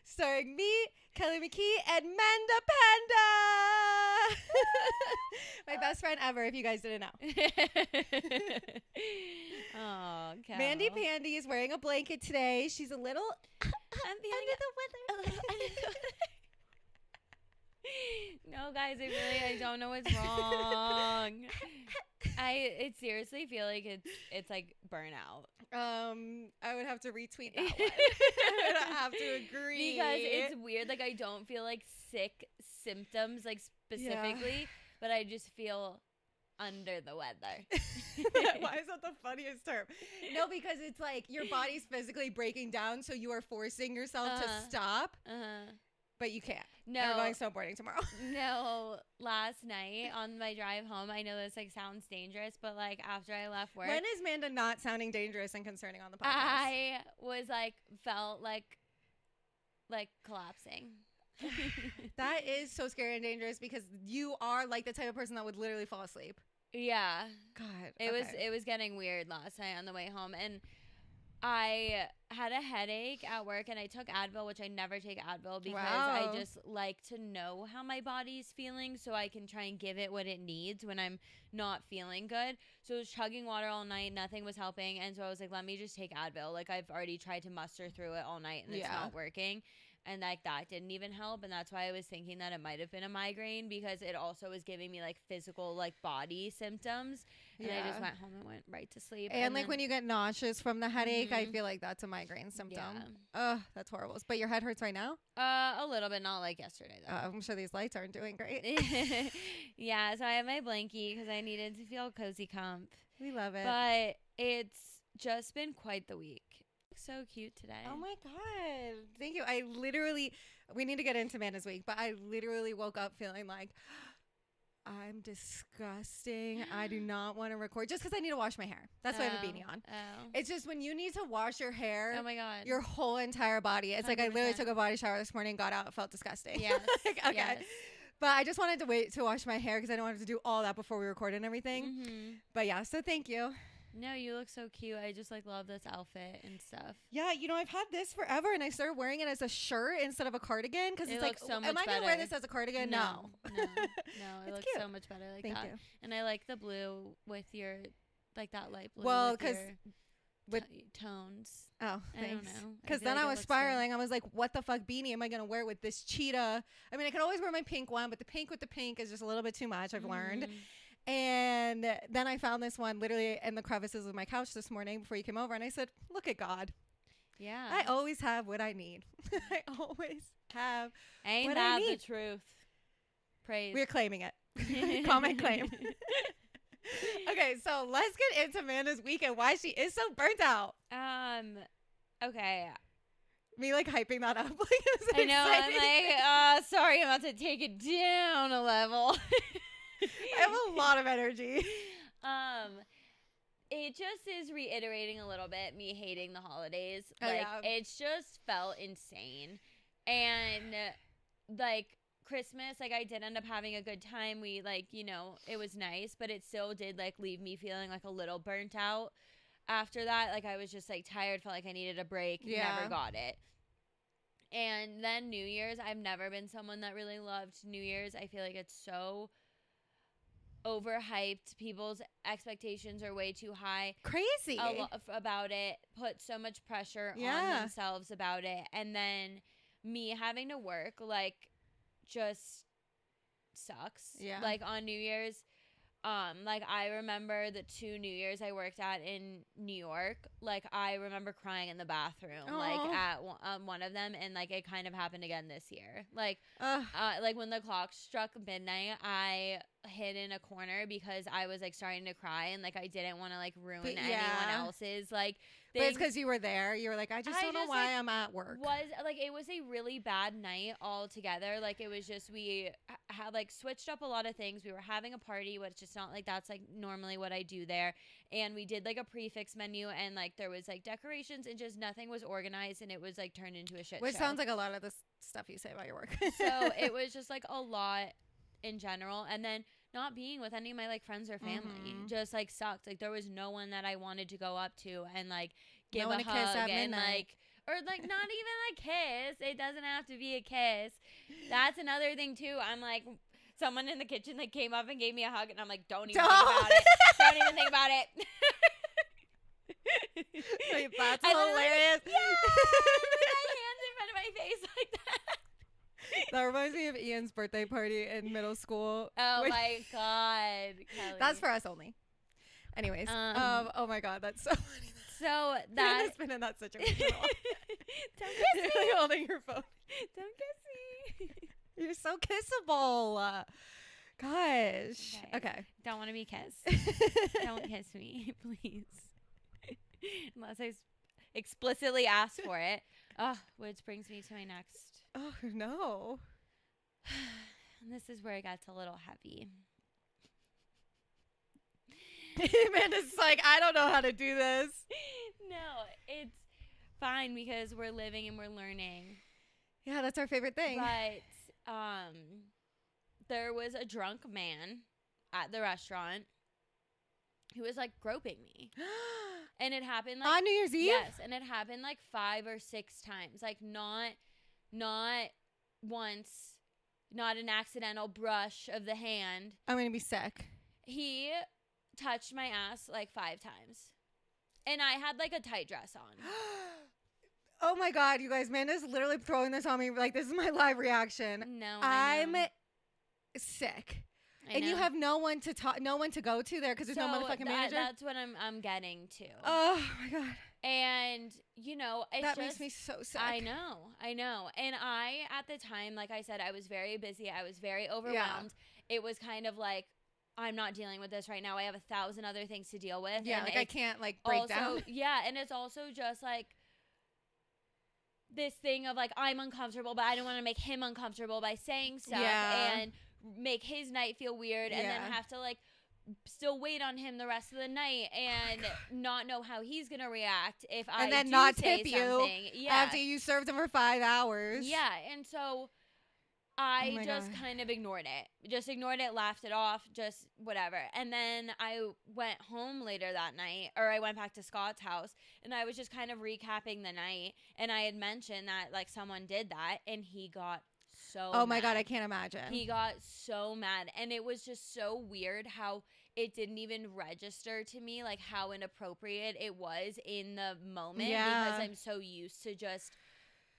starring me, Kelly McKee, and Manda Panda. My best friend ever, if you guys didn't know. Oh, Kel. Mandy Pandy is wearing a blanket today. She's a little I'm feeling under the weather. No, guys, I don't know what's wrong. I seriously feel like it's like burnout. I would have to retweet that one. I would have to agree. Because it's weird. Like, I don't feel like sick symptoms, like, specifically, but I just feel under the weather. Why is that the funniest term? No, because it's like your body's physically breaking down, so you are forcing yourself to stop. But you can't. No. And we're going snowboarding tomorrow. No, last night on my drive home, I know this like sounds dangerous, but like after I left work. When is Manda not sounding dangerous and concerning on the podcast? I was like, felt like collapsing. That is so scary and dangerous because you are like the type of person that would literally fall asleep. Yeah. God. It was getting weird last night on the way home, and I had a headache at work and I took Advil, which I never take Advil because I just like to know how my body's feeling so I can try and give it what it needs when I'm not feeling good. So I was chugging water all night. Nothing was helping. And so I was like, let me just take Advil. Like, I've already tried to muster through it all night and it's not working. And like that didn't even help. And that's why I was thinking that it might have been a migraine because it also was giving me like physical like body symptoms. And I just went home and went right to sleep. And like then, when you get nauseous from the headache, I feel like that's a migraine symptom. Ugh, that's horrible. But your head hurts right now? A little bit, not like yesterday though. I'm sure these lights aren't doing great. Yeah, so I have my blankie because I needed to feel cozy comp. We love it. But it's just been quite the week. So cute today. Oh my God. Thank you. We need to get into Manda's week, but I literally woke up feeling like I'm disgusting. I do not want to record just because I need to wash my hair. That's why I have a beanie on. Oh. It's just when you need to wash your hair. Oh my God. Your whole entire body. It's 100%. Like I literally took a body shower this morning, got out, it felt disgusting. Yes. Like, okay. Yes. But I just wanted to wait to wash my hair because I don't want to do all that before we record and everything. Mm-hmm. But yeah, so thank you. No, you look so cute. I just like love this outfit and stuff. Yeah, you know, I've had this forever and I started wearing it as a shirt instead of a cardigan because it's like, so much am I going to wear this as a cardigan? No. It looks so much better like Thank that. You. And I like the blue with your, like that light blue. Well, because with tones. Oh, thanks. I don't know. Because then I was spiraling. I was like, what the fuck beanie am I going to wear with this cheetah? I mean, I could always wear my pink one, but the pink with the pink is just a little bit too much, I've learned. And then I found this one literally in the crevices of my couch this morning before you came over. And I said, look at God. Yeah. I always have what I need. I always have Ain't what that I need. The truth? Praise. We're claiming it. Comment claim. Okay, so let's get into Amanda's week and why she is so burnt out. Okay. Me like hyping that up. Like, I know. I'm like, sorry, I'm about to take it down a level. I have a lot of energy. It just is reiterating a little bit me hating the holidays. It's just felt insane. And like Christmas, like I did end up having a good time. We like, you know, it was nice, but it still did like leave me feeling like a little burnt out after that. Like I was just like tired, felt like I needed a break, never got it. And then New Year's, I've never been someone that really loved New Year's. I feel like it's so overhyped. People's expectations are way too high. Crazy. About it. Put so much pressure on themselves about it. And then me having to work, like, just sucks. Yeah. Like, on New Year's, like, I remember the 2 New Year's I worked at in New York. Like, I remember crying in the bathroom, like, at one of them. And, like, it kind of happened again this year. Like, when the clock struck midnight, I hid in a corner because I was like starting to cry and like I didn't want to like ruin anyone else's like thing. But it's because you were there. You were like, I don't know why I'm at work. Was like it was a really bad night altogether. Like it was just we had like switched up a lot of things. We were having a party, but it's just not like that's like normally what I do there. And we did like a prefix menu and like there was like decorations and just nothing was organized and it was like turned into a shit show. Which sounds like a lot of the stuff you say about your work. So it was just like a lot in general, and then not being with any of my like friends or family just like sucked. Like there was no one that I wanted to go up to and like give a hug kiss at and midnight. like or like not even a kiss. It doesn't have to be a kiss. That's another thing too. I'm like, someone in the kitchen like came up and gave me a hug, and I'm like, don't even think about it. Don't even think about it. Wait, that's hilarious. Like, yeah, with my hands in front of my face like that. That reminds me of Ian's birthday party in middle school. Oh my God, Kelly. That's for us only. Anyways, oh my God, that's so funny. So That has been in that situation. Don't kiss me. You're holding your phone. Don't kiss me. You're so kissable. Gosh. Okay. Don't want to be kissed. Don't kiss me, please. Unless I explicitly ask for it. Oh, which brings me to my next. Oh, no. And this is where it gets a little heavy. Amanda's like, I don't know how to do this. No, it's fine because we're living and we're learning. Yeah, that's our favorite thing. But there was a drunk man at the restaurant who was like groping me. And it happened like on New Year's Eve? Yes, and it happened like 5 or 6 times. Like not once, not an accidental brush of the hand. I'm going to be sick. He touched my ass like 5 times. And I had like a tight dress on. Oh my God, you guys, Amanda's literally throwing this on me like this is my live reaction. No, I'm sick. And you have no one to talk, no one to go to there because there's no motherfucking manager. That's what I'm getting to. Oh my God. And you know, that makes me so sick. I know. And I, at the time, like I said, I was very busy. I was very overwhelmed. Yeah. It was kind of like, I'm not dealing with this right now. I have 1,000 other things to deal with. Yeah, and like I can't like break down. Yeah, and it's also just like this thing of like I'm uncomfortable, but I don't want to make him uncomfortable by saying stuff and make his night feel weird and then have to like still wait on him the rest of the night and not know how he's gonna react if I then do not say tip something. you after you served him for 5 hours. Yeah, and so I just kind of ignored it. Just ignored it, laughed it off, just whatever. And then I went home later that night, or I went back to Scott's house, and I was just kind of recapping the night, and I had mentioned that like someone did that, and he got so Oh my mad. God, I can't imagine. He got so mad, and it was just so weird how it didn't even register to me like how inappropriate it was in the moment because I'm so used to just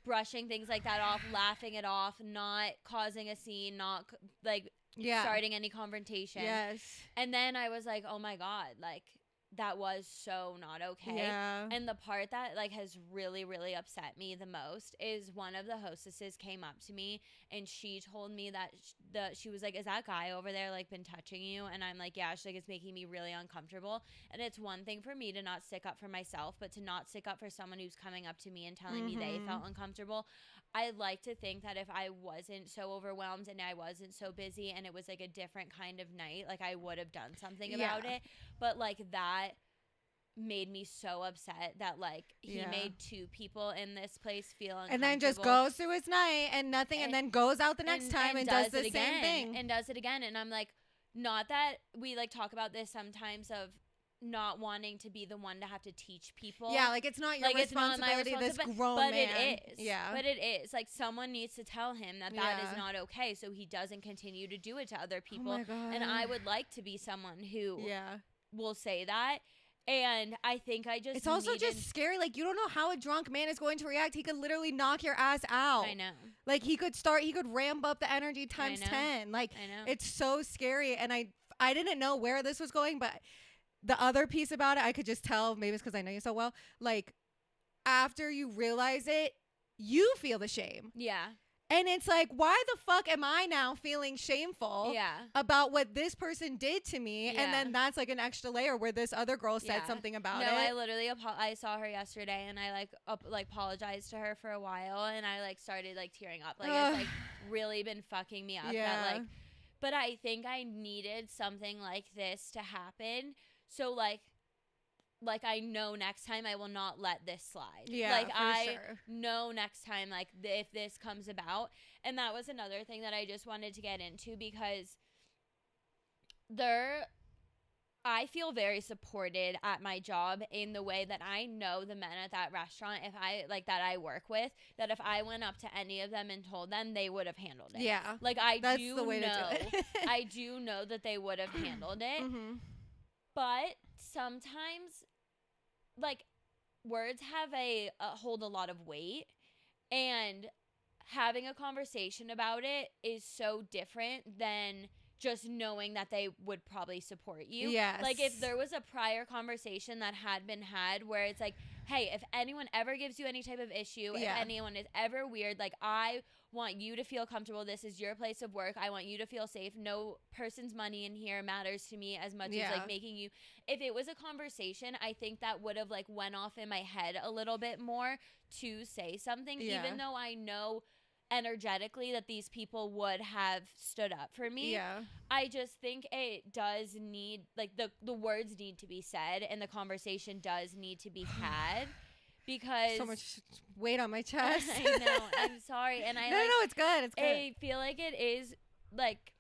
brushing things like that off, laughing it off, not causing a scene, not like starting any confrontation. Yes. And then I was like, oh my God, like that was so not okay. Yeah. And the part that like has really, really upset me the most is one of the hostesses came up to me and she told me that she was like, is that guy over there like been touching you? And I'm like, yeah. She's like, it's making me really uncomfortable. And it's one thing for me to not stick up for myself, but to not stick up for someone who's coming up to me and telling me they felt uncomfortable. I like to think that if I wasn't so overwhelmed and I wasn't so busy and it was like a different kind of night, like I would have done something about it. But like that made me so upset that like he made 2 people in this place feel uncomfortable. And then just goes through his night and nothing and then goes out the next time and does the same thing. And does it again. And I'm like, not that we like talk about this sometimes of not wanting to be the one to have to teach people. Yeah, like it's not your responsibility, this grown but man. It is. Yeah. But it is. Like someone needs to tell him that that is not okay so he doesn't continue to do it to other people. Oh my God. And I would like to be someone who will say that. And I think it's also just scary. Like, you don't know how a drunk man is going to react. He could literally knock your ass out. I know. Like, he could ramp up the energy times 10. Like, I know. It's so scary. And I didn't know where this was going, but the other piece about it, I could just tell, maybe it's because I know you so well, like, after you realize it, you feel the shame. Yeah. And it's like, why the fuck am I now feeling shameful about what this person did to me? And then that's like an extra layer where this other girl said something about it. No, I literally, I saw her yesterday and I like apologized to her for a while and I like started like tearing up. Like it's like really been fucking me up. Yeah. That, like, but I think I needed something like this to happen. So like I know next time I will not let this slide. Yeah, like I sure. know next time like if this comes about. And that was another thing that I just wanted to get into because I feel very supported at my job in the way that I know the men at that restaurant, if I like that I work with, that if I went up to any of them and told them, they would have handled it. Yeah. Like That's the way to do it. I do know that they would have handled it. Mm-hmm. But sometimes, like, words have hold a lot of weight, and having a conversation about it is so different than just knowing that they would probably support you. Yes. Like, if there was a prior conversation that had been had where it's like, hey, if anyone ever gives you any type of issue, if anyone is ever weird, like, I want you to feel comfortable. This is your place of work. I want you to feel safe. No person's money in here matters to me as much as, like, making you. If it was a conversation, I think that would have, like, went off in my head a little bit more to say something, even though I know energetically that these people would have stood up for me. Yeah. I just think it does need, like, the words need to be said, and the conversation does need to be had, because so much weight on my chest. I know. I'm sorry. And I no, it's good. It's good. I feel like it is, like,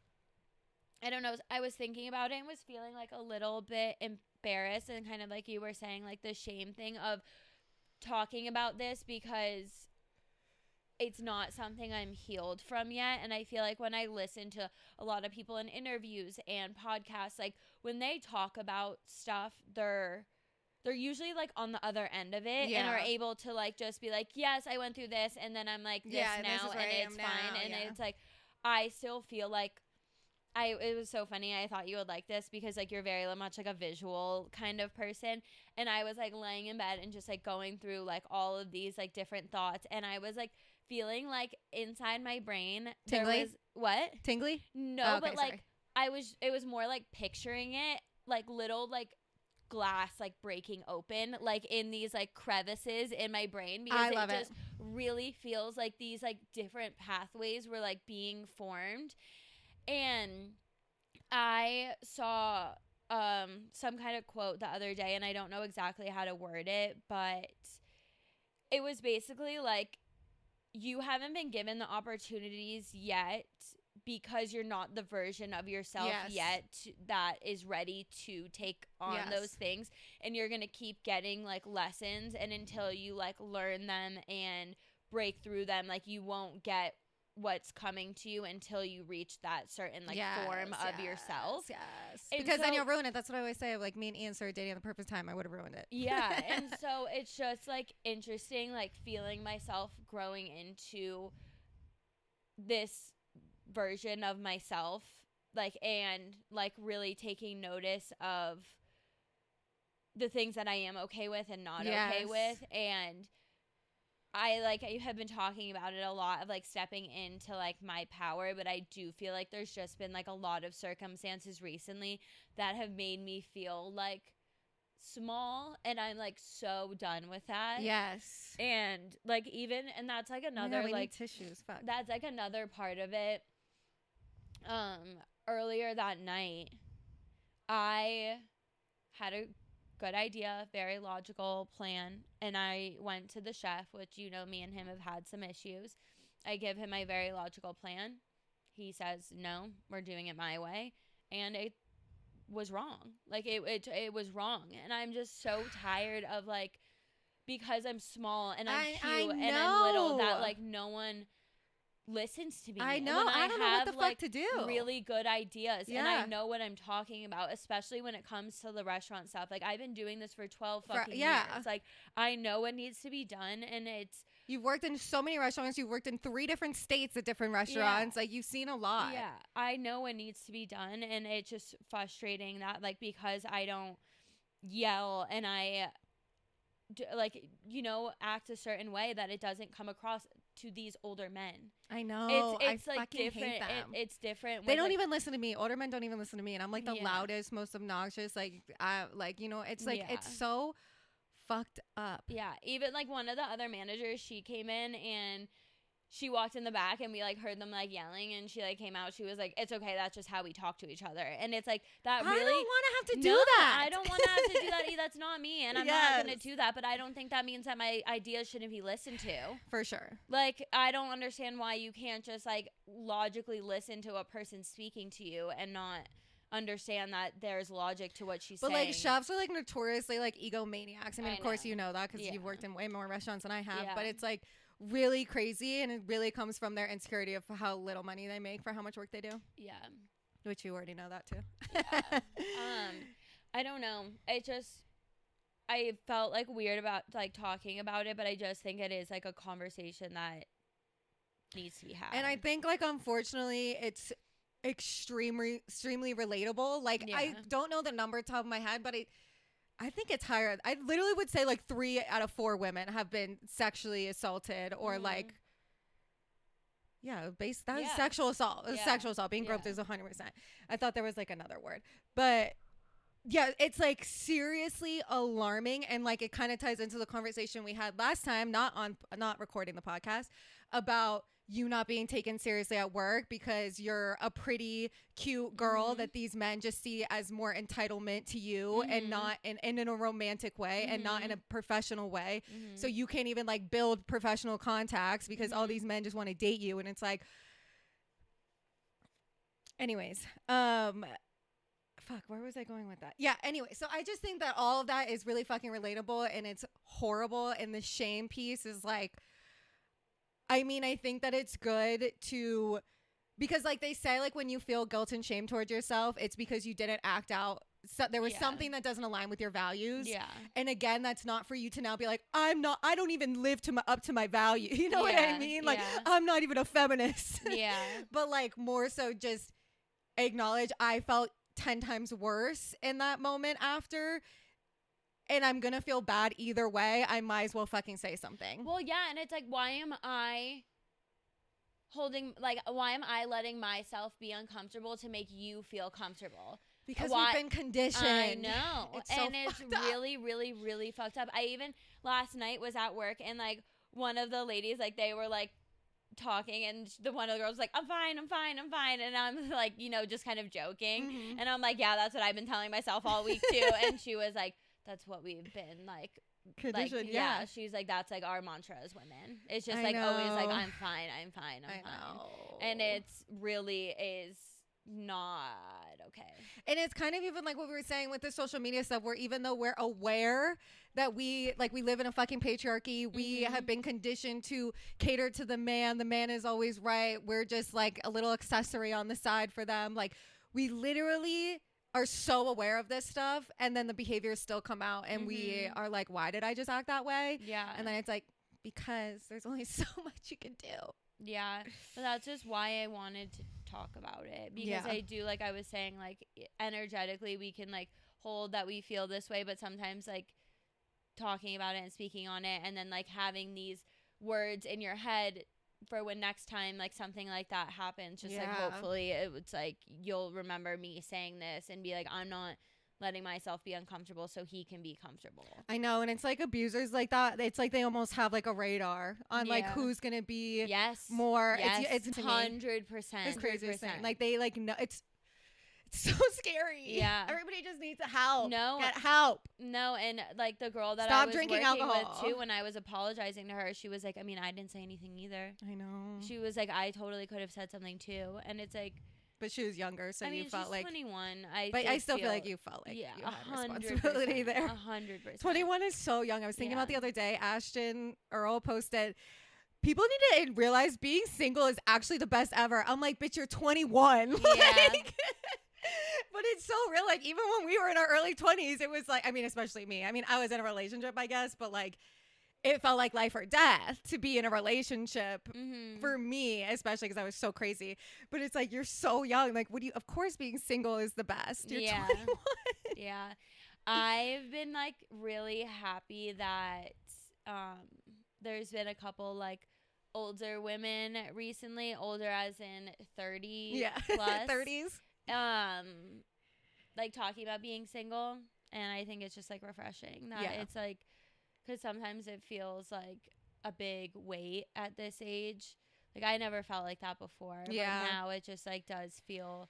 I don't know. I was thinking about it and was feeling like a little bit embarrassed, and kind of like you were saying, like, the shame thing of talking about this, because it's not something I'm healed from yet. And I feel like when I listen to a lot of people in interviews and podcasts, like, when they talk about stuff, they're usually, like, on the other end of it and are able to, like, just be like, yes, I went through this, and then I'm like this now, and it's fine. And it's like, I still feel like it was so funny. I thought you would like this because, like, you're very much like a visual kind of person. And I was, like, laying in bed and just, like, going through, like, all of these, like, different thoughts. And I was, like, feeling like inside my brain Tingly? there was what? Tingly? No, oh, okay, but like it was more like picturing it like little, like, glass, like, breaking open, like, in these, like, crevices in my brain, because it just really feels like these, like, different pathways were, like, being formed. And I saw some kind of quote the other day, and I don't know exactly how to word it, but it was basically like, you haven't been given the opportunities yet because you're not the version of yourself yet that is ready to take on those things. And you're going to keep getting, like, lessons, and until you, like, learn them and break through them, like, you won't get what's coming to you until you reach that certain, like, form of yourself. And because then you'll ruin it. That's what I always say. Like, me and Ian started dating at the perfect time. I would have ruined it. Yeah. And so it's just, like, interesting, like, feeling myself growing into this version of myself, like, and, like, really taking notice of the things that I am okay with and not okay with. And I have been talking about it a lot, of, like, stepping into, like, my power, but I do feel like there's just been, like, a lot of circumstances recently that have made me feel, like, small, and I'm, like, so done with that. Yes. And, like, even, and that's, like, another, we like, need tissues. Fuck. That's, like, another part of it. Earlier that night, I had a good idea, very logical plan, and I went to the chef, which, you know, me and him have had some issues. I give him my very logical plan. He says, no, we're doing it my way, and it was wrong. Like, it was wrong, and I'm just so tired of, like, because I'm small and I'm cute and I'm little, that, like, no one listens to me. I know. When I don't know what the fuck to do. Really good ideas, and I know what I'm talking about, especially when it comes to the restaurant stuff. Like, I've been doing this for 12 fucking years. Like, I know what needs to be done, and it's. You've worked in so many restaurants. You've worked in 3 different states at different restaurants. Like, you've seen a lot. Yeah, I know what needs to be done, and it's just frustrating that, like, because I don't yell and I, like, you know, act a certain way, that it doesn't come across to these older men. I know. It's I like fucking different. hate them. It's different. They don't even listen to me. Older men don't even listen to me, and I'm, like, the loudest, most obnoxious. Like, you know, it's like it's so fucked up. Yeah. Even, like, one of the other managers, she came in and she walked in the back, and we, like, heard them, like, yelling, and she, like, came out. She was like, it's okay. That's just how we talk to each other. And it's like, that really. I don't want to have to do that. I don't want to have to do that. That's not me. And I'm not going to do that. But I don't think that means that my ideas shouldn't be listened to. For sure. Like, I don't understand why you can't just, like, logically listen to a person speaking to you and not understand that there's logic to what she's but saying. like chefs are like notoriously like egomaniacs. I mean, I of course know. you know that because Yeah. you've worked in way more restaurants than I have. Yeah. But it's like really crazy, and it really comes from their insecurity of how little money they make for how much work they do. Yeah. Which you already know that too. Yeah. I don't know. I felt like weird about like talking about it, but I just think it is like a conversation that needs to be had. And I think like unfortunately it's extremely relatable. Like Yeah. I don't know the number top of my head, but I think it's higher. I literally would say like 3 out of 4 women have been sexually assaulted or like that was sexual assault. It was sexual assault. Being groped is 100%. I thought there was like another word, but yeah, it's like seriously alarming, and like it kind of ties into the conversation we had last time, not recording the podcast, about you not being taken seriously at work because you're a pretty cute girl that these men just see as more entitlement to you and not in a romantic way and not in a professional way. So you can't even like build professional contacts because all these men just want to date you, and it's like, anyways, fuck, where was I going with that? Yeah, anyway, so I just think that all of that is really fucking relatable, and it's horrible, and the shame piece is like, I mean, I think that it's good to, because like they say, like when you feel guilt and shame towards yourself, it's because you didn't act out. So there was something that doesn't align with your values. Yeah. And again, that's not for you to now be like, I don't even live up to my value. You know what I mean? Like, I'm not even a feminist. Yeah. But like more so just acknowledge I felt 10 times worse in that moment after, and I'm gonna feel bad either way. I might as well fucking say something. Well, yeah, and it's like, why am I letting myself be uncomfortable to make you feel comfortable? Because we've been conditioned. I know. It's really, really, really fucked up. I even last night was at work, and like one of the ladies, like they were like talking, and one of the girls was like, I'm fine, and I'm like, you know, just kind of joking, and I'm like, yeah, that's what I've been telling myself all week too. And she was like, that's what we've been like conditioned. Like, yeah, she's like, that's like our mantra as women. It's just always like, I'm fine. And it's really is not okay. And it's kind of even like what we were saying with the social media stuff, where even though we're aware that we live in a fucking patriarchy, we have been conditioned to cater to the man is always right, we're just like a little accessory on the side for them. Like we literally are so aware of this stuff, and then the behaviors still come out, and we are like, why did I just act that way? Yeah. And then it's like, because there's only so much you can do. Yeah. But that's just why I wanted to talk about it, because I do, like I was saying, like energetically we can like hold that we feel this way, but sometimes like talking about it and speaking on it, and then like having these words in your head for when next time like something like that happens, just like hopefully it's like you'll remember me saying this and be like, I'm not letting myself be uncomfortable so he can be comfortable. I know. And it's like abusers like that, it's like they almost have like a radar on like who's gonna be more. It's 100%. It's crazy. Like they like know it's so scary. Yeah. Everybody just needs help. Get help. No, and like the girl that I was drinking alcohol with too, when I was apologizing to her, she was like, I mean, I didn't say anything either. I know. She was like, I totally could have said something too. And it's like, but she was younger, so you felt like 21. I still feel like you felt like you had responsibility there. 100%. 21 is so young. I was thinking about the other day, Ashton Earl posted, people need to realize being single is actually the best ever. I'm like, bitch, you're 21. Yeah. But it's so real. Like, even when we were in our early 20s, it was like, I mean, especially me. I mean, I was in a relationship, I guess, but like, it felt like life or death to be in a relationship for me, especially because I was so crazy. But it's like, you're so young. Like, of course, being single is the best. You're 21. Yeah. I've been like really happy that there's been a couple like older women recently, older as in 30 plus 30s. Like talking about being single, and I think it's just like refreshing that it's like, because sometimes it feels like a big weight at this age. Like I never felt like that before. Yeah. But now it just like does feel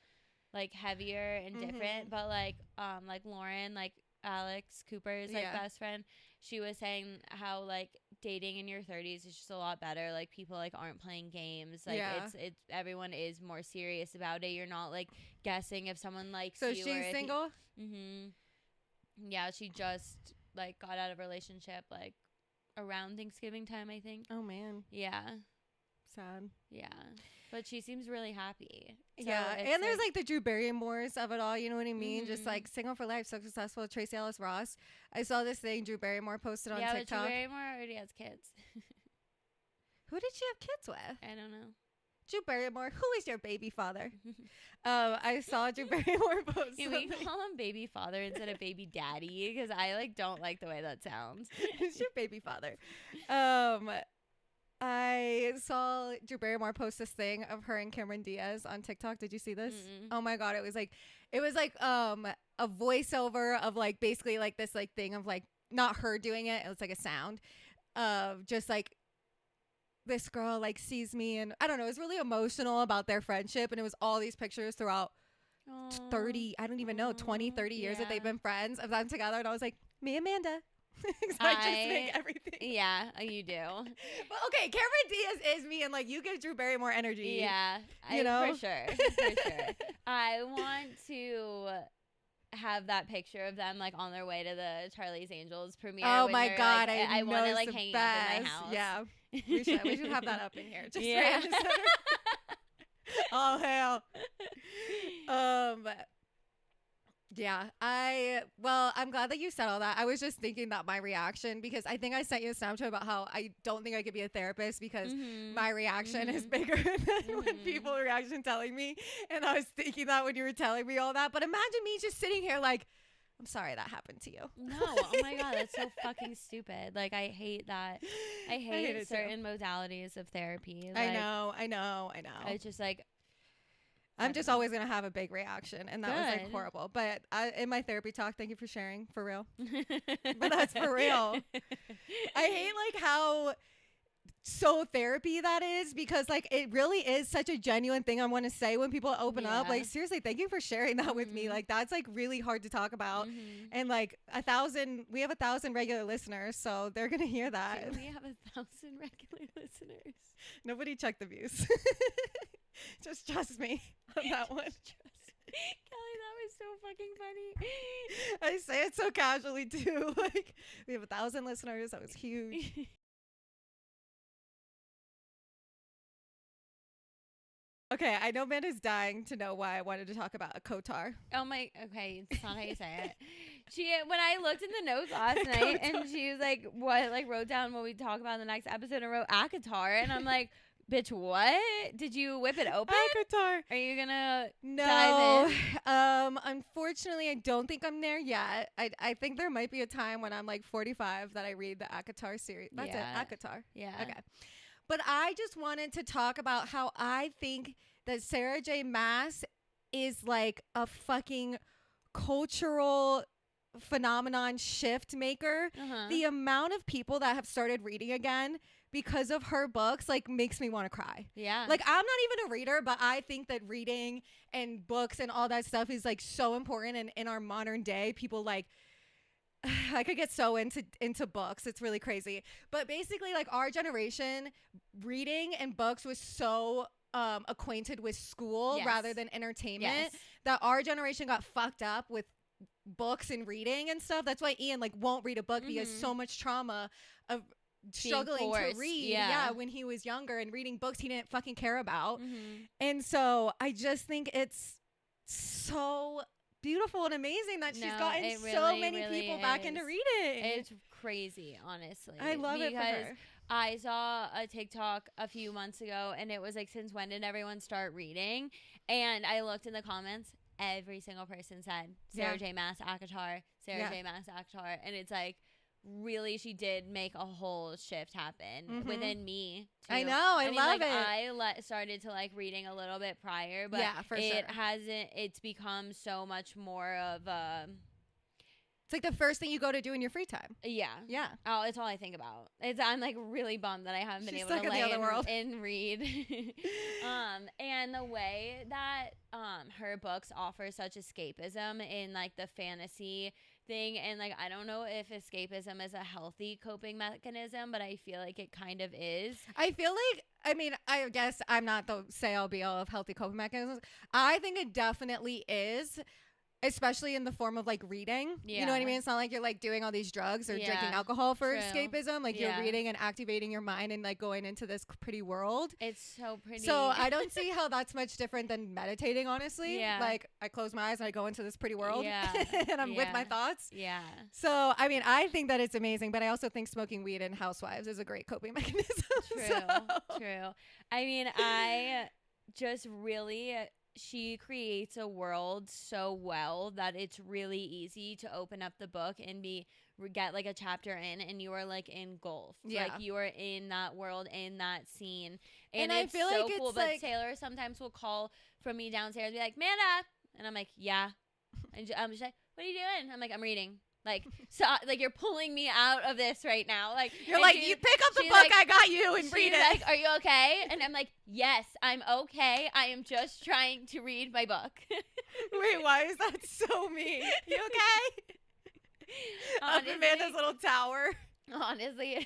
like heavier and different. But like Lauren, like Alex Cooper's like best friend, she was saying how like dating in your 30s is just a lot better. Like people like aren't playing games. Like it's everyone is more serious about it. You're not like guessing if someone likes you. So she's single? Yeah, she just like got out of a relationship like around Thanksgiving time, I think. Oh man. Yeah. Sad. Yeah. But she seems really happy. So yeah. And there's like the Drew Barrymores of it all. You know what I mean? Just like single for life, so successful. Tracy Ellis Ross. I saw this thing Drew Barrymore posted on TikTok. Yeah, but Drew Barrymore already has kids. Who did she have kids with? I don't know. Drew Barrymore, who is your baby father? I saw Drew Barrymore post. Can we call him baby father instead of baby daddy? Because I like don't like the way that sounds. It's your baby father. I saw Drew Barrymore post this thing of her and Cameron Diaz on TikTok. Did you see this? Oh my god, it was like a voiceover of like basically like this like thing of like not her doing it. It was like a sound of just like this girl like sees me, and I don't know, it was really emotional about their friendship, and it was all these pictures throughout 30, I don't even know, 20, 30 years that they've been friends of them together, and I was like, me, Amanda. I just make everything. Yeah, you do. Well, okay, Cameron Diaz is me, and like you give Drew Barrymore energy. Yeah, you know, for sure. I want to have that picture of them like on their way to the Charlie's Angels premiere. Oh my god, like, I want to like hang up in my house. Yeah, we should have that up in here. Just all hail. Yeah, I'm glad that you said all that. I was just thinking that my reaction, because I think I sent you a Snapchat about how I don't think I could be a therapist because my reaction is bigger than when people reaction telling me. And I was thinking that when you were telling me all that. But imagine me just sitting here like, I'm sorry that happened to you. No, oh my god, that's so fucking stupid. Like I hate that. I hate certain modalities of therapy. Like, I know. It's just like, I'm just always going to have a big reaction. And that was like horrible. But in my therapy talk, thank you for sharing, for real. But that's for real. I hate like how so therapy that is, because like it really is such a genuine thing I want to say when people open up. Like seriously, thank you for sharing that with me. Like that's like really hard to talk about. And like we have 1,000 regular listeners, so they're going to hear that. We have 1,000 regular listeners. Nobody checked the views. Just trust me on that one. Kelly, that was so fucking funny. I say it so casually too. Like we have 1,000 listeners. That was huge. Okay, I know Amanda's dying to know why I wanted to talk about ACOTAR. Oh my, okay, it's not how you say it. When I looked in the notes last night, and she was like, what, like wrote down what we talk about in the next episode, and wrote ACOTAR, and I'm like, bitch, what? Did you whip it open? ACOTAR. Are you gonna dive in? Unfortunately, I don't think I'm there yet. I think there might be a time when I'm like 45 that I read the ACOTAR series. That's it, ACOTAR. Yeah. Okay. But I just wanted to talk about how I think that Sarah J. Maas is like a fucking cultural phenomenon shift maker. The amount of people that have started reading again because of her books like makes me want to cry. Yeah. Like I'm not even a reader, but I think that reading and books and all that stuff is like so important. And in our modern day, people like, I could get so into books. It's really crazy. But basically like our generation, reading and books was so acquainted with school rather than entertainment that our generation got fucked up with books and reading and stuff. That's why Ian like won't read a book because so much trauma of struggling to read when he was younger, and reading books he didn't fucking care about. And so I just think it's so beautiful and amazing that she's gotten really, so many people back into reading. It's crazy, honestly. I love it for her. I saw a TikTok a few months ago, and it was like, since when did everyone start reading? And I looked in the comments, every single person said Sarah J. Maas ACOTAR, Sarah J. Maas ACOTAR, and it's like, really, she did make a whole shift happen within me too. I know, I love it. I started to like reading a little bit prior, but it's become so much more of it's like the first thing you go to do in your free time. Yeah. Oh, it's all I think about. I'm like really bummed that I haven't been able to lay and read. And the way that her books offer such escapism in like the fantasy thing. And like, I don't know if escapism is a healthy coping mechanism, but I feel like it kind of is. I feel like, I mean, I guess I'm not the say-all be-all of healthy coping mechanisms. I think it definitely is, especially in the form of like reading. You know what I mean? It's not like you're like doing all these drugs or drinking alcohol for escapism. Like you're reading and activating your mind and like going into this pretty world. It's so pretty. So I don't see how that's much different than meditating, honestly. Like I close my eyes and I go into this pretty world and I'm with my thoughts. Yeah. So, I mean, I think that it's amazing, but I also think smoking weed and housewives is a great coping mechanism. True. I mean, I just really... she creates a world so well that it's really easy to open up the book and get like a chapter in and you are like engulfed. Like you are in that world, in that scene. And it's I feel so like cool. But like, Taylor sometimes will call from me downstairs and be like, Manda. And I'm like, yeah. And I'm just like, what are you doing? I'm like, I'm reading. Like, so, like, you're pulling me out of this right now. Like, you're like, you pick up the book, like, I got you, and read it. Like, are you okay? And I'm like, yes, I'm okay. I am just trying to read my book. Wait, why is that so mean? You okay? Honestly, up Amanda's little tower. Honestly.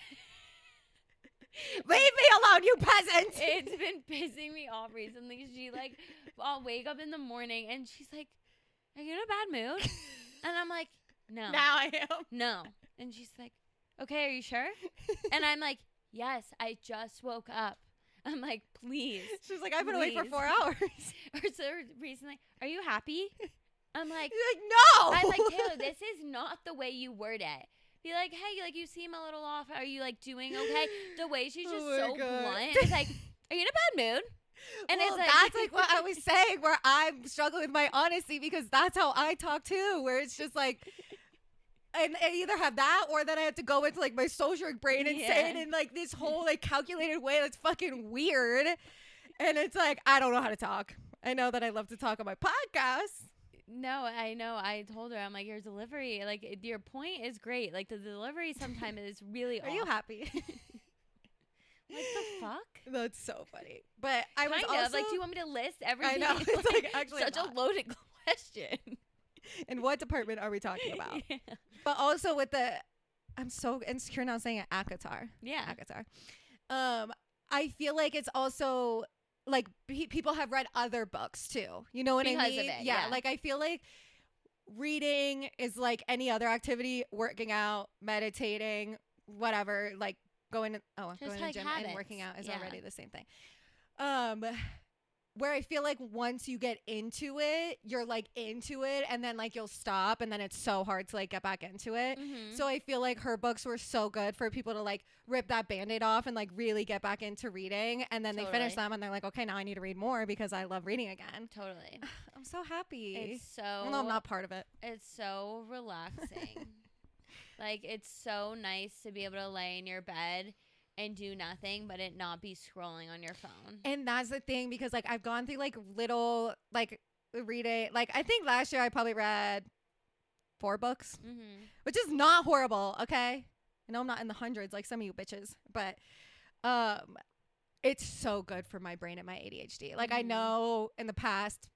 Leave me alone, you peasant. It's been pissing me off recently. She, like, I'll wake up in the morning, and she's like, are you in a bad mood? And I'm like, no. Now I am. No. And she's like, okay, are you sure? And I'm like, yes, I just woke up. I'm like, please. She's like, I've been awake for 4 hours. Or so recently, are you happy? I'm like, you're like, no. I'm like, Taylor, this is not the way you word it. Be like, hey, like, you seem a little off. Are you like doing okay? The way she's just so blunt. It's like, are you in a bad mood? And well, it's like, that's like what I was saying, where I'm struggling with my honesty because that's how I talk too, where it's just like, and I either have that or then I have to go into like my social brain and say it in like this whole like calculated way that's fucking weird. And it's like, I don't know how to talk. I know that I love to talk on my podcast. No, I know. I told her, I'm like, your delivery, like your point is great. Like the delivery sometimes is really Are you happy? What the fuck? That's so funny. But I was kind also of like, do you want me to list everything? I know. It's like actually such a loaded question. In what department are we talking about? Yeah. But also with the, I'm so insecure now saying it, ACOTAR. Yeah. ACOTAR. I feel like it's also like people have read other books too. You know what I mean? Because of it. Yeah. Like I feel like reading is like any other activity, working out, meditating, whatever, like going to the gym and working out is already the same thing. Where I feel like once you get into it, you're like into it and then like you'll stop and then it's so hard to like get back into it. Mm-hmm. So I feel like her books were so good for people to like rip that Band-Aid off and like really get back into reading. And then they finish them and they're like, okay, now I need to read more because I love reading again. Totally. I'm so happy. It's so... Well, no, I'm not part of it. It's so relaxing. Like, it's so nice to be able to lay in your bed and do nothing but it not be scrolling on your phone. And that's the thing, because like I've gone through like little like reading, like I think last year I probably read 4 books, which is not horrible. Okay, I know I'm not in the hundreds like some of you bitches, but it's so good for my brain and my ADHD. Like I know in the past,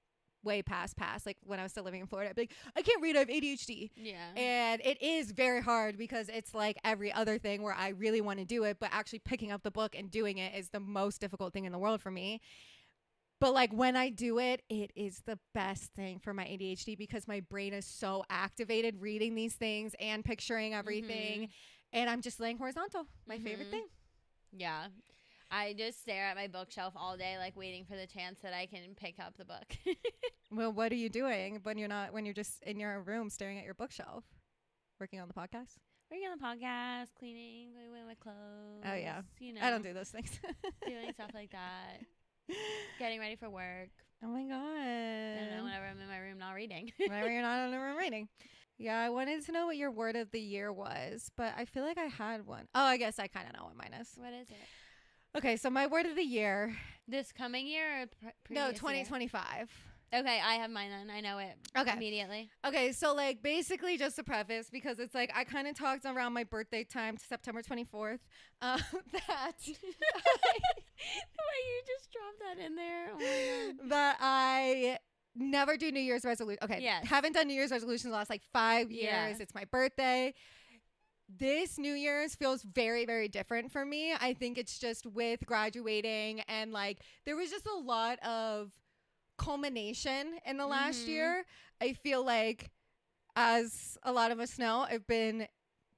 way past, like when I was still living in Florida, I'd be like, I can't read, I have ADHD. Yeah. And it is very hard because it's like every other thing where I really want to do it, but actually picking up the book and doing it is the most difficult thing in the world for me. But like when I do it, it is the best thing for my ADHD because my brain is so activated reading these things and picturing everything. And I'm just laying horizontal. My favorite thing. Yeah. I just stare at my bookshelf all day, like waiting for the chance that I can pick up the book. Well, what are you doing when you're just in your room staring at your bookshelf? Working on the podcast? Working on the podcast, cleaning, doing my clothes. Oh, yeah. You know, I don't do those things. Doing stuff like that. Getting ready for work. Oh, my God. I don't know, whenever I'm in my room not reading. Whenever you're not in the room reading. Yeah, I wanted to know what your word of the year was, but I feel like I had one. Oh, I guess I kind of know what mine is. What is it? Okay, so my word of the year. This coming year or no, 2025. Year? Okay, I have mine then. I know it immediately. Okay, so like basically just to preface, because it's like I kind of talked around my birthday time, September 24th, that the way you just dropped that in there. Oh my God. That I never do New Year's resolution. Okay. Yes. Haven't done New Year's resolutions the last like 5 years. Yeah. It's my birthday. This New Year's feels very, very different for me. I think it's just with graduating and like there was just a lot of culmination in the last year. I feel like, as a lot of us know, I've been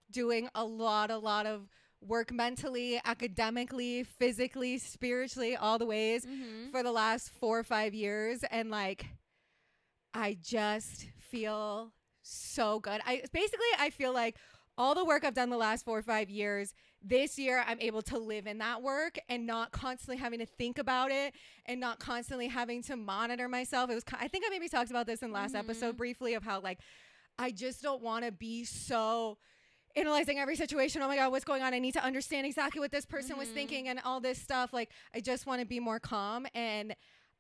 doing a lot of work mentally, academically, physically, spiritually, all the ways for the last 4 or 5 years. And like, I just feel so good. I feel like all the work I've done the last 4 or 5 years, this year I'm able to live in that work and not constantly having to think about it and not constantly having to monitor myself. I think I maybe talked about this in last episode briefly of how like, I just don't want to be so analyzing every situation. Oh my God, what's going on? I need to understand exactly what this person was thinking and all this stuff. Like, I just want to be more calm, and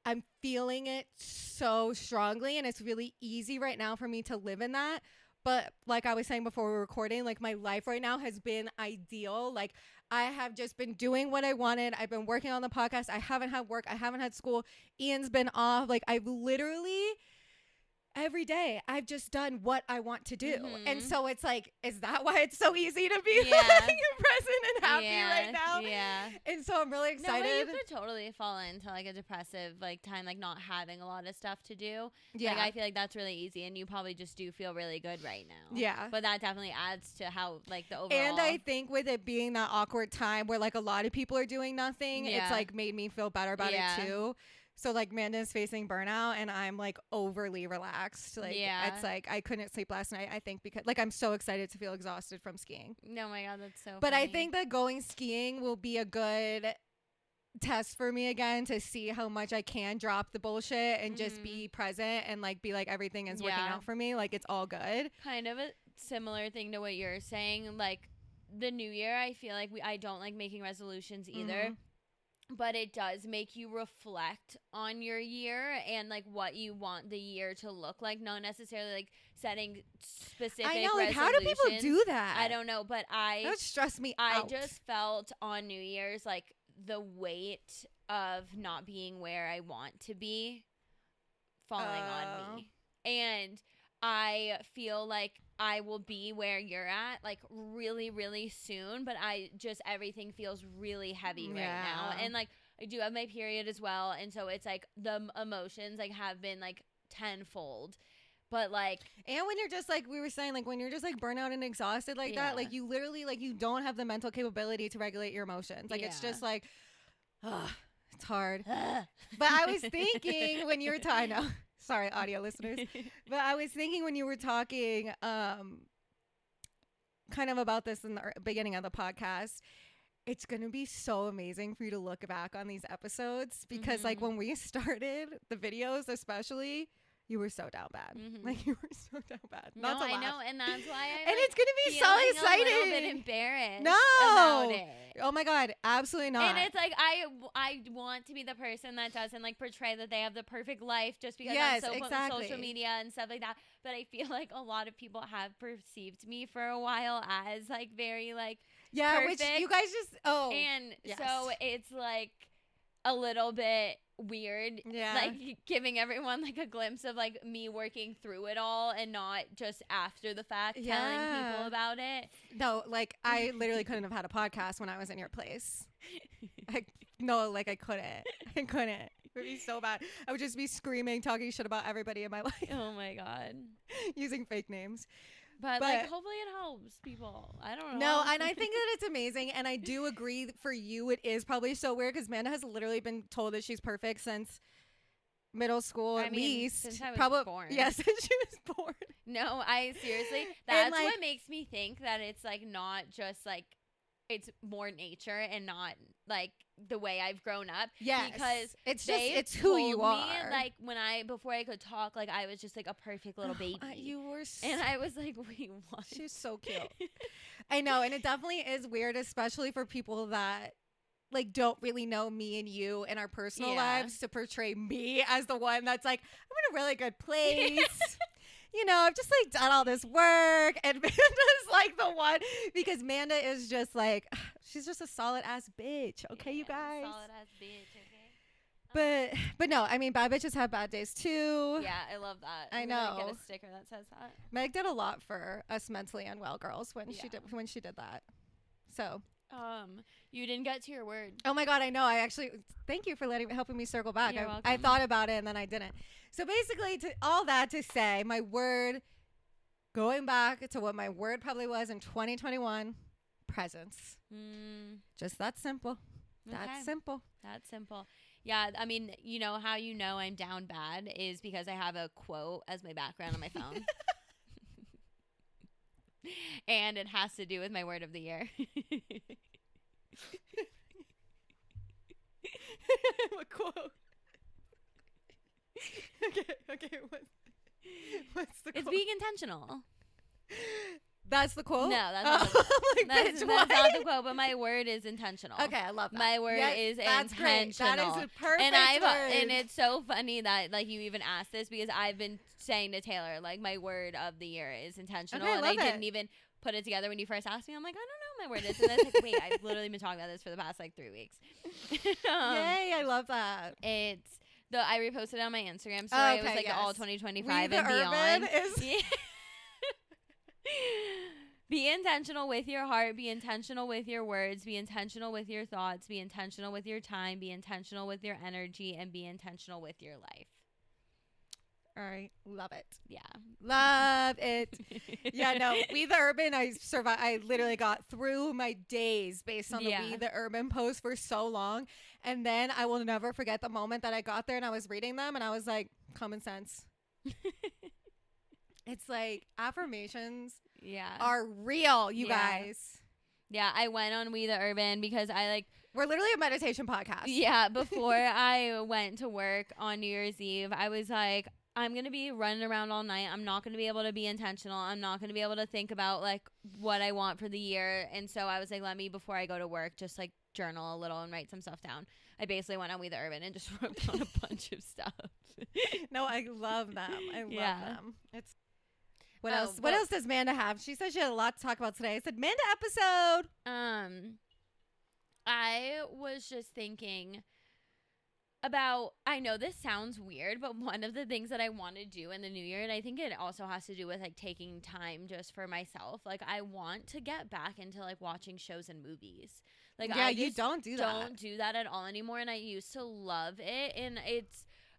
I'm feeling it so strongly. And it's really easy right now for me to live in that. But like I was saying before we were recording, like my life right now has been ideal. Like I have just been doing what I wanted. I've been working on the podcast. I haven't had work. I haven't had school. Ian's been off. Like I've literally every day I've just done what I want to do. And so it's like, is that why it's so easy to be like, present and happy right now? Yeah. And so I'm really excited. No, but you could totally fall into like a depressive like time, like not having a lot of stuff to do. Yeah. Like I feel like that's really easy, and you probably just do feel really good right now. Yeah. But that definitely adds to how like the overall. And I think with it being that awkward time where like a lot of people are doing nothing, it's like made me feel better about it too. So like Amanda's facing burnout and I'm like overly relaxed. Like it's like I couldn't sleep last night, I think, because like I'm so excited to feel exhausted from skiing. No, my God, that's so But funny. I think that going skiing will be a good test for me again to see how much I can drop the bullshit and just be present and like be like everything is working out for me. Like it's all good. Kind of a similar thing to what you're saying. Like the new year, I feel like I don't like making resolutions either. But it does make you reflect on your year and like what you want the year to look like. Not necessarily like setting specific I know, like how do people do that? I don't know, but that would stress me out. I just felt on New Year's like the weight of not being where I want to be falling on me. And I feel like I will be where you're at like really, really soon, but everything feels really heavy right now. And like I do have my period as well, and so it's like the emotions like have been like tenfold. But like, and when you're just like we were saying, like when you're just like burnout and exhausted like that, like you literally like you don't have the mental capability to regulate your emotions. Like it's just like, it's hard. But I was thinking when you were talking, sorry, audio listeners. But I was thinking when you were talking kind of about this in the beginning of the podcast, it's going to be so amazing for you to look back on these episodes because like when we started the videos, especially, you were so down bad. Like you were so down bad. No, I know, and that's why I'm and it's gonna be so exciting. A little bit embarrassed. No, about it. Oh my God, absolutely not. And it's like I want to be the person that doesn't like portray that they have the perfect life just because I'm so social media and stuff like that. But I feel like a lot of people have perceived me for a while as like very like perfect. Which you guys just and so it's like a little bit weird, like giving everyone like a glimpse of like me working through it all and not just after the fact telling people about it. No, like I literally couldn't have had a podcast when I was in your place. I couldn't. It would be so bad. I would just be screaming, talking shit about everybody in my life. Oh my God. Using fake names. But like, hopefully it helps people. I don't know. No, and I think that it's amazing. And I do agree for you, it is probably so weird because Amanda has literally been told that she's perfect since middle school, at least. Since I was born. Yes, since she was born. No, I seriously, that's like, what makes me think that it's like not just like, it's more nature and not like the way I've grown up. Yes, because it's who you are. Me, like before I could talk, like I was just like a perfect little baby. You were, and I was like, wait, what? She's so cute. I know, and it definitely is weird, especially for people that like don't really know me and you in our personal lives, to portray me as the one that's like, I'm in a really good place. You know, I've just like done all this work, and Manda's like the one because Manda is just like, she's just a solid ass bitch. Okay, you guys. Solid ass bitch. Okay. But no, I mean, bad bitches have bad days too. Yeah, I love that. I I'm gonna know. get a sticker that says that. Meg did a lot for us mentally unwell girls when she did that. So you didn't get to your word. oh my God, I know. I actually thank you for helping me circle back. You're welcome. I thought about it and then I didn't. So basically, all that to say, my word, going back to what my word probably was in 2021, presence. Just that simple. Okay. That's simple. That's simple. Yeah, I mean, you know how you know I'm down bad is because I have a quote as my background on my phone. And it has to do with my word of the year. A quote. Okay. What's the quote? It's being intentional. That's the quote? No, that's not the quote. That's not the quote, but my word is intentional. Okay, I love that. My word is that's intentional. Great. That is a perfect word. word. And it's so funny that like you even asked this because I've been saying to Taylor, like, my word of the year is intentional. Okay, and I didn't even put it together when you first asked me. I'm like, I don't know what my word is. And I was like, wait, I've literally been talking about this for the past like 3 weeks. Yay, I love that. I reposted it on my Instagram story. It was like all 2025 and beyond. Be intentional with your heart. Be intentional with your words. Be intentional with your thoughts. Be intentional with your time. Be intentional with your energy. And be intentional with your life. All right. Love it. Yeah. Love it. Yeah, no. We the Urban, I survived. I literally got through my days based on the We the Urban post for so long. And then I will never forget the moment that I got there and I was reading them and I was like, common sense. It's like affirmations are real, you guys. Yeah, I went on We the Urban because we're literally a meditation podcast. Yeah, before I went to work on New Year's Eve, I was like, I'm going to be running around all night. I'm not going to be able to be intentional. I'm not going to be able to think about like what I want for the year. And so I was like, let me, before I go to work, just like journal a little and write some stuff down. I basically went on We the Urban and just wrote down a bunch of stuff. No, I love them. I love them. It's What else? What else does Manda have? She said she had a lot to talk about today. I said, Manda episode. I was just thinking about, I know this sounds weird, but one of the things that I want to do in the new year, and I think it also has to do with like taking time just for myself. Like I want to get back into like watching shows and movies. Like you don't do that. Don't do that at all anymore. And I used to love it, and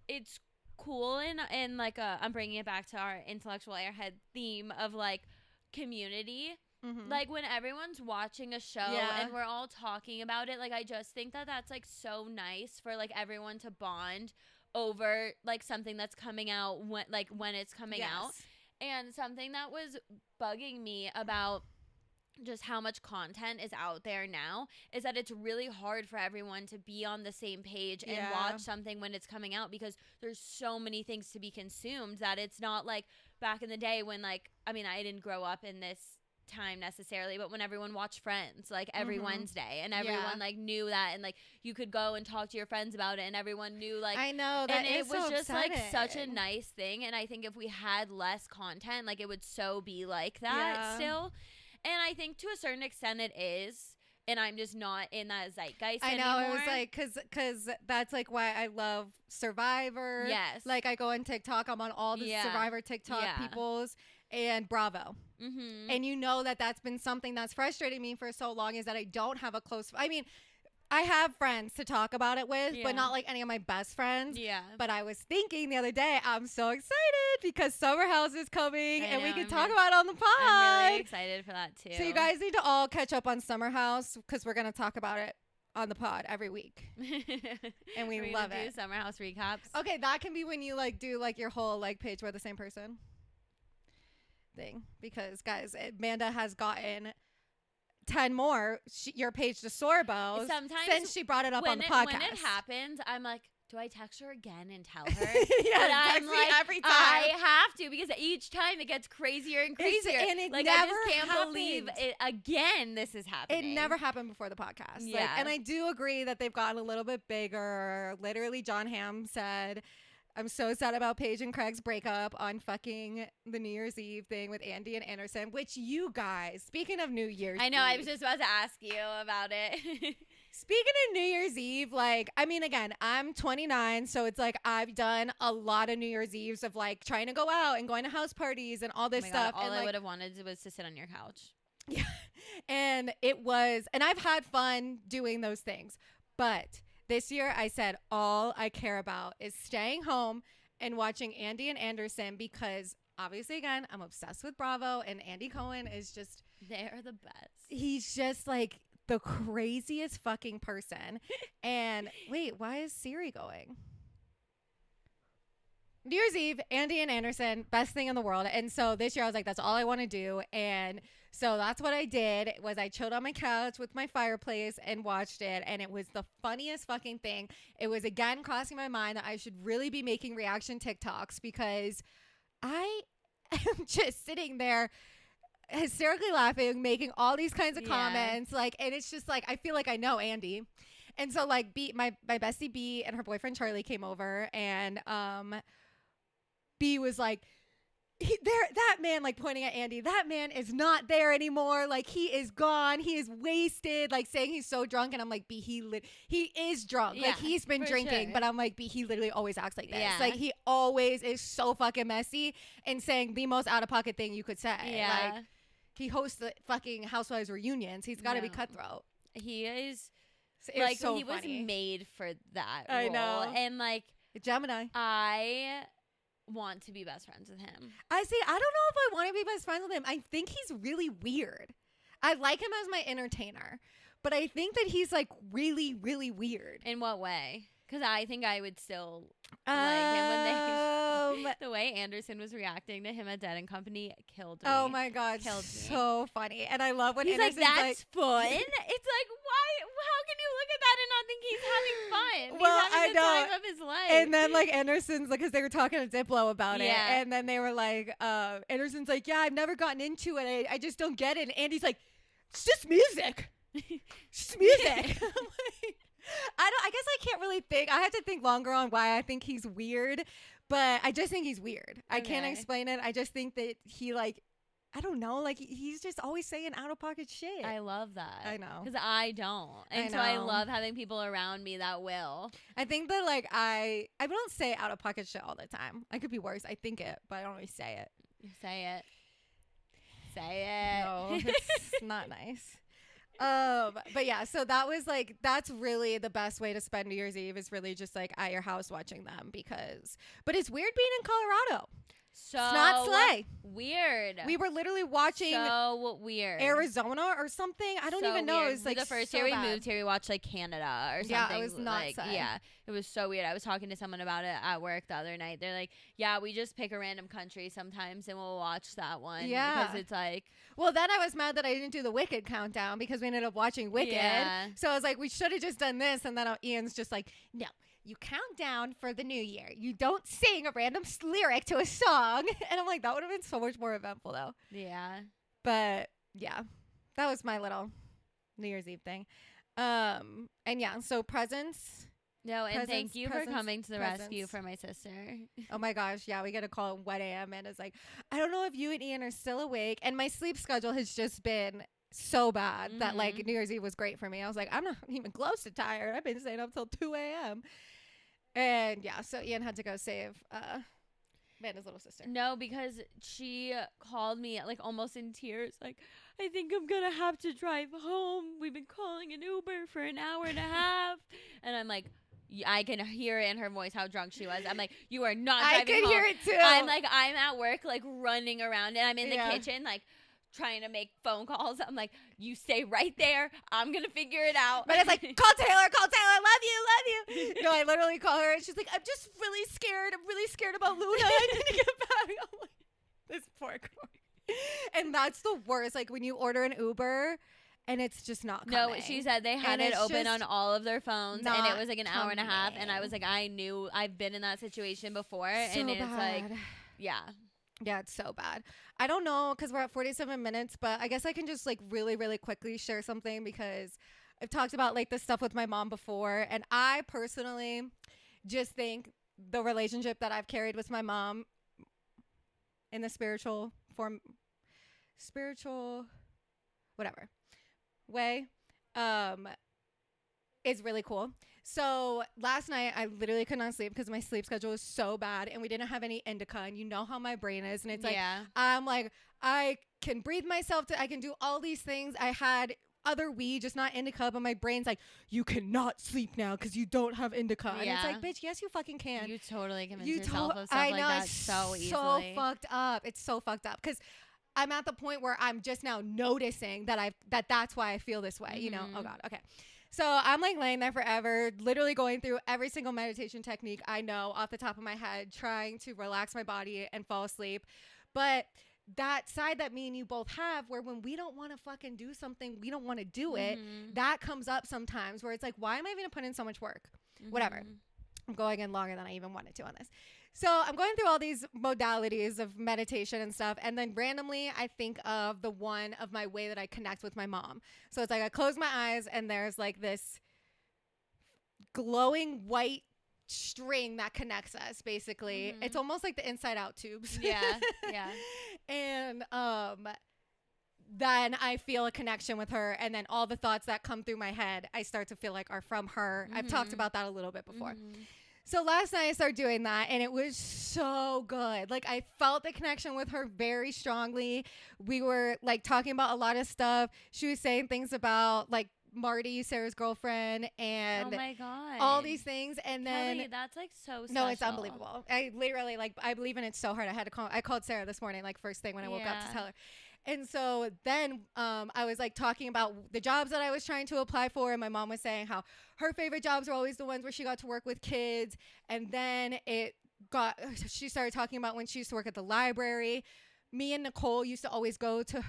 it's cool and like I'm bringing it back to our intellectual airhead theme of like community. Mm-hmm. Like when everyone's watching a show and we're all talking about it, like I just think that that's like so nice for like everyone to bond over like something that's coming out when it's coming out. And something that was bugging me about just how much content is out there now is that it's really hard for everyone to be on the same page and watch something when it's coming out, because there's so many things to be consumed that it's not like back in the day when like, I mean, I didn't grow up in this time necessarily, but when everyone watched Friends like every Wednesday and everyone like knew that, and like you could go and talk to your friends about it and everyone knew, like I know that, and it was so just upsetting. like such a nice thing. And I think if we had less content, like it would so be like that still. And I think to a certain extent it is, and I'm just not in that zeitgeist anymore. I know, it was like, because that's like why I love Survivor. Yes. Like I go on TikTok, I'm on all the Survivor TikTok peoples and Bravo. Mm-hmm. And you know that's been something that's frustrating me for so long, is that I don't have a close, I mean, I have friends to talk about it with, but not like any of my best friends. Yeah. But I was thinking the other day, I'm so excited because Summer House is coming and we can talk about it on the pod. I'm really excited for that too. So you guys need to all catch up on Summer House because we're going to talk about it on the pod every week. And we love it. Do Summer House recaps. Okay, that can be when you like do like your whole like page where the same person thing, because guys, Amanda has gotten 10 more your page to Sorbo since she brought it up on the podcast. When it happens, I'm like, do I text her again and tell her? But I'm like, every time. I have to, because each time it gets crazier and crazier. And it like, never I just can't believe it again. This is happening. It never happened before the podcast. Yeah. Like, and I do agree that they've gotten a little bit bigger. Literally, John Hamm said, I'm so sad about Paige and Craig's breakup on fucking the New Year's Eve thing with Andy and Anderson, which you guys, speaking of New Year's I know, Eve, I was just about to ask you about it. Speaking of New Year's Eve, like, I mean, again, I'm 29, so it's like I've done a lot of New Year's Eves of like trying to go out and going to house parties and all this stuff. God, all and, I like, would have wanted was to sit on your couch. Yeah. And I've had fun doing those things. But this year I said all I care about is staying home and watching Andy and Anderson because obviously, again, I'm obsessed with Bravo and Andy Cohen is just. They're the best. He's just like the craziest fucking person. And wait, why is Siri going? New Year's Eve, Andy and Anderson, best thing in the world. And so this year I was like, that's all I want to do. And so that's what I did was I chilled on my couch with my fireplace and watched it. And it was the funniest fucking thing. It was again crossing my mind that I should really be making reaction TikToks because I am just sitting there hysterically laughing, making all these kinds of comments. Like, and it's just like, I feel like I know Andy. And so like my bestie B and her boyfriend Charlie came over and, B was like, that man, like pointing at Andy, that man is not there anymore. Like he is gone. He is wasted. Like saying he's so drunk. And I'm like, B, he is drunk. Yeah, like he's been drinking, sure. But I'm like, B, he literally always acts like this. Yeah. Like he always is so fucking messy and saying the most out of pocket thing you could say. Yeah. Like he hosts the fucking Housewives reunions. He's got to be cutthroat. He is. It's like so he funny. was made for that I role. know. And like Gemini. I want to be best friends with him. I see. I don't know if I want to be best friends with him. I think he's really weird. I like him as my entertainer, but I think that he's like really, really weird. In what way? Because I think I would still like him when they. The way Anderson was reacting to him at Dead and Company killed me. Oh my god, killed so funny. And I love when he's Anderson's like, "That's fun." It's like, why? How can you look at that and not think he's having fun? Well, he's having the time of his life. And then like Anderson's like, because they were talking to Diplo about it, Yeah. and then they were like, Anderson's like, yeah, I've never gotten into it. I just don't get it. And Andy's like, it's just music. It's just music. I'm like, I guess I can't really think. I have to think longer on why I think he's weird, but I just think he's weird. I can't explain it. I just think that he like, I don't know, like he's just always saying out of pocket shit. I love that. I know. Because I don't. And so I love having people around me that will. I think that like I don't say out of pocket shit all the time. I could be worse. I think it, but I don't really say it. Say it. Say it. No, it's not nice. But yeah, so that was like, that's really the best way to spend New Year's Eve is really just like at your house watching them but it's weird being in Colorado. So it's not Slay. Weird. We were literally watching so weird. Arizona or something. I don't even know. Weird. It's like the first so year bad. we moved here, we watched like Canada or something. Yeah, it was not like Slay. yeah, it was so weird. I was talking to someone about it at work the other night. They're like, yeah, we just pick a random country sometimes and we'll watch that one. Yeah, because it's like. Well, then I was mad that I didn't do the Wicked countdown because we ended up watching Wicked. Yeah. So I was like, we should have just done this. And then Ian's just like, no, you count down for the new year. You don't sing a random lyric to a song. And I'm like, that would have been so much more eventful though. Yeah. But yeah, that was my little New Year's Eve thing. And yeah, so presents. No, and thank you for coming to the presents. rescue for my sister. Oh my gosh, yeah, we get a call at 1 a.m. and it's like, I don't know if you and Ian are still awake. And my sleep schedule has just been so bad that like New Year's Eve was great for me. I was like, I'm not even close to tired. I've been staying up till 2 a.m. And yeah, so Ian had to go save Amanda's little sister. No, because she called me like almost in tears. Like, I think I'm going to have to drive home. We've been calling an Uber for an hour and a half. And I'm like, I can hear in her voice how drunk she was. I'm like, you are not driving home. I could hear it too. I'm at work, like running around, and I'm in the kitchen, like trying to make phone calls. I'm like, you stay right there. I'm going to figure it out. But it's like, call Taylor. Love you. No, I literally call her and she's like, I'm just really scared. I'm really scared about Luna. I need to get back. I'm like, this poor girl. And that's the worst. Like when you order an Uber and it's just not coming. No, she said they had it open on all of their phones and it was like an hour and a half. And I was like, I knew I've been in that situation before. So and it's bad. like, yeah. Yeah, it's so bad. I don't know because we're at 47 minutes, but I guess I can just like really, really quickly share something because I've talked about like this stuff with my mom before. And I personally just think the relationship that I've carried with my mom in the spiritual whatever way, is really cool. So last night I literally could not sleep because my sleep schedule was so bad and we didn't have any indica, and you know how my brain is, and it's like I'm like, I can breathe myself I can do all these things. I had other weed, just not indica, but my brain's like, you cannot sleep now because you don't have indica. And it's like, bitch, yes you fucking can. You totally convince yourself of stuff like that so easily. So fucked up. It's so fucked up because I'm at the point where I'm just now noticing that that's why I feel this way, you know? Oh God. Okay. So I'm like laying there forever, literally going through every single meditation technique I know off the top of my head, trying to relax my body and fall asleep. But that side that me and you both have, where when we don't want to fucking do something, we don't want to do it, that comes up sometimes where it's like, why am I even putting in so much work? Whatever. I'm going in longer than I even wanted to on this. So I'm going through all these modalities of meditation and stuff. And then randomly I think of the one of my way that I connect with my mom. So it's like I close my eyes and there's like this glowing white string that connects us, basically. It's almost like the Inside Out tubes. Yeah. And then I feel a connection with her, and then all the thoughts that come through my head I start to feel like are from her. I've talked about that a little bit before. So last night I started doing that, and it was so good. Like, I felt the connection with her very strongly. We were like talking about a lot of stuff. She was saying things about like Marty, Sarah's girlfriend, and oh my God, all these things. And then Kelly, that's like so special. No, it's unbelievable. I literally I believe in it so hard. I called Sarah this morning, like first thing when I woke up, to tell her. And so then I was like talking about the jobs that I was trying to apply for. And my mom was saying how her favorite jobs were always the ones where she got to work with kids. And then she started talking about when she used to work at the library. Me and Nicole used to always go to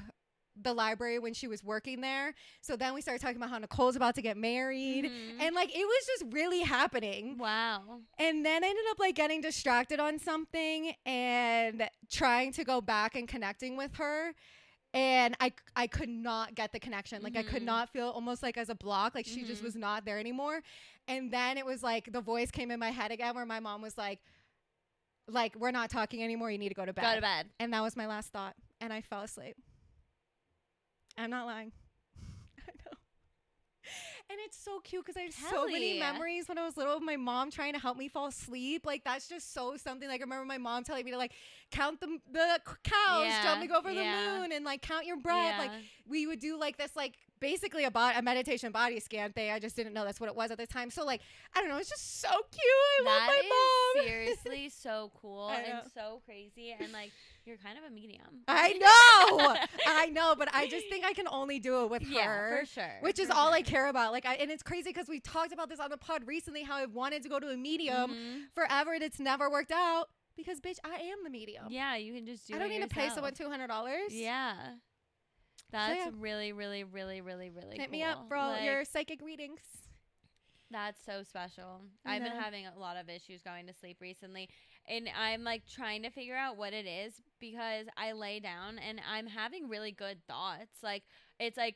the library when she was working there. So then we started talking about how Nicole's about to get married. And like, it was just really happening. Wow. And then I ended up like getting distracted on something and trying to go back and connecting with her. And I could not get the connection. Like I could not feel, almost like as a block, like she just was not there anymore. And then it was like the voice came in my head again where my mom was like, we're not talking anymore. You need to go to bed. Go to bed. And that was my last thought. And I fell asleep. I'm not lying. I know. And it's so cute because I have so many memories when I was little of my mom trying to help me fall asleep. Like, that's just so something. Like, I remember my mom telling me to, like, count the cows jumping over the moon and, like, count your breath. Like, we would do, like, this, like, basically a meditation body scan thing. I just didn't know that's what it was at the time. So, like, I don't know. It's just so cute. I love my mom. Seriously so cool and so crazy. And, like, you're kind of a medium. I know. I know. But I just think I can only do it with her. Yeah, for sure. Which is all I care about. Like, and it's crazy because we talked about this on the pod recently, how I wanted to go to a medium forever and it's never worked out because, bitch, I am the medium. Yeah, you can just do it I don't need yourself. to pay someone $200. Yeah. That's really, really, really, really, really Hit cool. me up for all your psychic readings. That's so special. I've been having a lot of issues going to sleep recently, and I'm like trying to figure out what it is because I lay down and I'm having really good thoughts. Like, it's like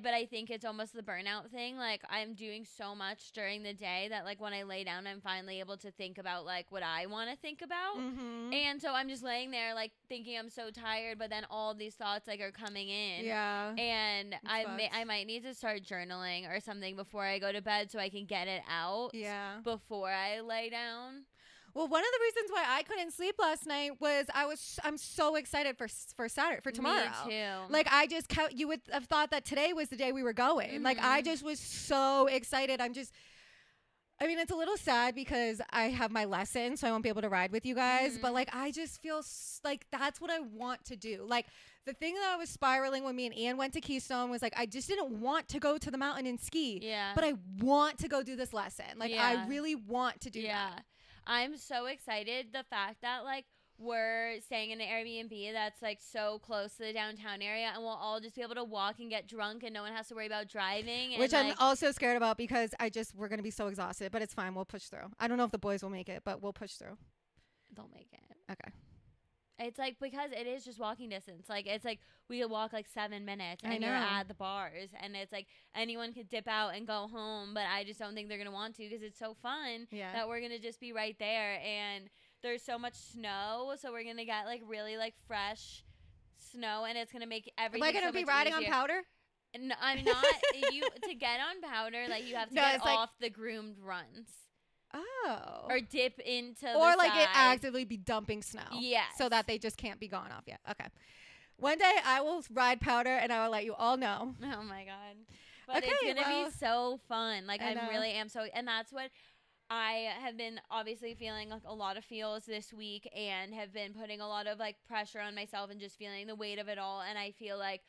but I think it's almost the burnout thing. Like, I'm doing so much during the day that, like, when I lay down, I'm finally able to think about, like, what I want to think about. And so I'm just laying there, like, thinking I'm so tired, but then all these thoughts, like, are coming in. Yeah. And I might need to start journaling or something before I go to bed so I can get it out. Yeah. Before I lay down. Well, one of the reasons why I couldn't sleep last night was I'm so excited for Saturday, for tomorrow. Me too. Like, you would have thought that today was the day we were going. Like, I just was so excited. I mean, it's a little sad because I have my lesson, so I won't be able to ride with you guys. But, like, I just feel like that's what I want to do. Like, the thing that I was spiraling when me and Ian went to Keystone was, like, I just didn't want to go to the mountain and ski. Yeah. But I want to go do this lesson. Like, I really want to do that. I'm so excited. The fact that, like, we're staying in an Airbnb that's, like, so close to the downtown area, and we'll all just be able to walk and get drunk and no one has to worry about driving. And, which I'm also scared about because we're going to be so exhausted, but it's fine. We'll push through. I don't know if the boys will make it, but we'll push through. They'll make it. Okay. It's like, because it is just walking distance. Like, it's like we could walk like 7 minutes and you're at the bars, and it's like anyone could dip out and go home, but I just don't think they're going to want to because it's so fun that we're going to just be right there. And there's so much snow, so we're going to get like really like fresh snow, and it's going to make everything Am I going to be riding on powder? No, I'm not. You to get on powder, like you have to get off the groomed runs. Oh. Or dip into or the like side. It actively be dumping snow. Yes. So that they just can't be gone off yet. Okay. One day I will ride powder and I will let you all know. Oh my God. But it's going to be so fun. Like I really am so, and that's what I have been obviously feeling like a lot of feels this week and have been putting a lot of like pressure on myself and just feeling the weight of it all. And I feel like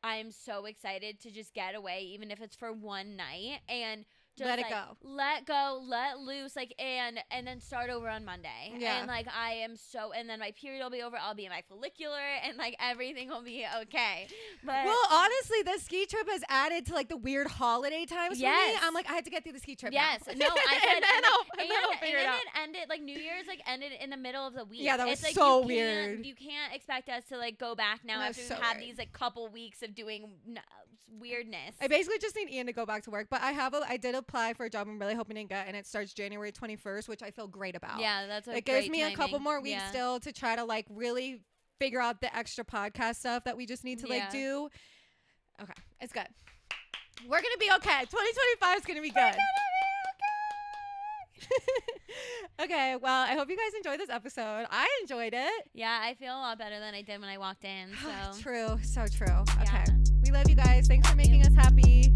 I'm so excited to just get away, even if it's for one night, and just let it go. Let go, let loose, like, and then start over on Monday. Yeah. And like I am so, and then my period will be over. I'll be in my follicular, and like everything will be okay. But well, honestly, the ski trip has added to like the weird holiday times for me. I'm like, I had to get through the ski trip. Yes, now. no, I said, and then I'll figure it out. It ended like New Year's, like ended in the middle of the week. Yeah, that was like, so weird. You can't expect us to like go back now after we've had these like couple weeks of doing weirdness. I basically just need Ian to go back to work, but I did apply for a job I'm really hoping to get, and it starts January 21st, which I feel great about. Yeah, that's it gives me a couple more weeks still to try to like really figure out the extra podcast stuff that we just need to like do. Okay, it's good. We're gonna be okay. 2025 is gonna be good. Okay, well, I hope you guys enjoyed this episode. I enjoyed it. Yeah, I feel a lot better than I did when I walked in. So true, so true. Okay, we love you guys. Thanks for making us happy.